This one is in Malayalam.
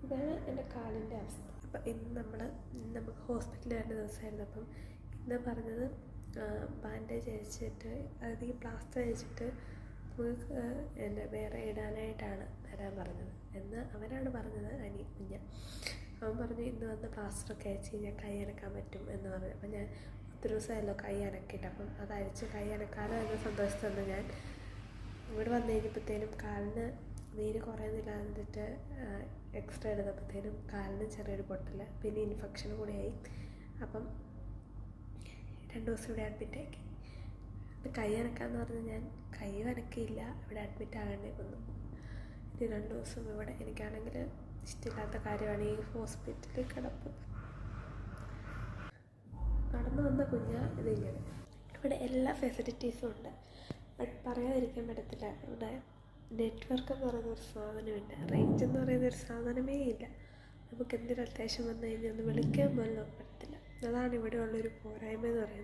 ഇതാണ് എൻ്റെ കാലിൻ്റെ അവസ്ഥ. അപ്പം നമുക്ക് ഹോസ്പിറ്റലിൽ വരേണ്ട ദിവസമായിരുന്നു. അപ്പം ഇന്ന് പറഞ്ഞത് ബാൻഡേജ് അഴിച്ചിട്ട്, അതായത് ഈ പ്ലാസ്റ്റർ അഴിച്ചിട്ട് നമുക്ക് വേറെ ഇടാനായിട്ടാണ് വരാൻ പറഞ്ഞത് എന്ന് അവനാണ് പറഞ്ഞത്. കുഞ്ഞ അവൻ പറഞ്ഞു ഇന്ന് വന്ന് പ്ലാസ്റ്ററൊക്കെ അഴിച്ച് കഴിഞ്ഞാൽ കൈ അനക്കാൻ പറ്റും എന്ന് പറഞ്ഞു. അപ്പം ഞാൻ ഒത്തിരി ദിവസമായല്ലോ കൈ അനക്കിയിട്ട്, അപ്പം അത് അഴിച്ച് കൈ അനക്കാലോ എന്ന സന്തോഷത്തിൽ നിന്ന് ഞാൻ ഇവിടെ വന്നു കഴിഞ്ഞപ്പോഴത്തേനും കാലിന് നീര് കുറയുന്നില്ല എന്നിട്ട് എക്സ്റേ എടുത്തപ്പോഴത്തേനും കാലിന് ചെറിയൊരു പൊട്ടൽ, പിന്നെ ഇൻഫെക്ഷൻ കൂടിയായി. അപ്പം 2 ദിവസം ഇവിടെ അഡ്മിറ്റാക്കി. കൈ അനക്കാമെന്ന് പറഞ്ഞ് ഞാൻ കൈ അനക്കിയില്ല, ഇവിടെ അഡ്മിറ്റ് ആകേണ്ടി വന്നു. ഇത് 2 ദിവസം ഇവിടെ എനിക്കാണെങ്കിൽ ഇഷ്ടമില്ലാത്ത കാര്യമാണ് ഈ ഹോസ്പിറ്റലിൽ കിടപ്പ്. നടന്നു വന്ന ഇതിങ്ങനെ ഇവിടെ എല്ലാ ഫെസിലിറ്റീസും ഉണ്ട്. ബട്ട് പറയാതിരിക്കാൻ പറ്റത്തില്ല, ഇവിടെ നെറ്റ്വർക്ക് എന്ന് പറയുന്നൊരു സാധനമില്ല, റേഞ്ച് എന്ന് പറയുന്നൊരു സാധനമേ ഇല്ല. നമുക്ക് എന്തൊരു അത്യാവശ്യം വന്നു കഴിഞ്ഞാൽ ഒന്ന് വിളിക്കാൻ പോലും പറ്റത്തില്ല. അതാണ് ഇവിടെ ഉള്ളൊരു പോരായ്മ എന്ന് പറയുന്നത്.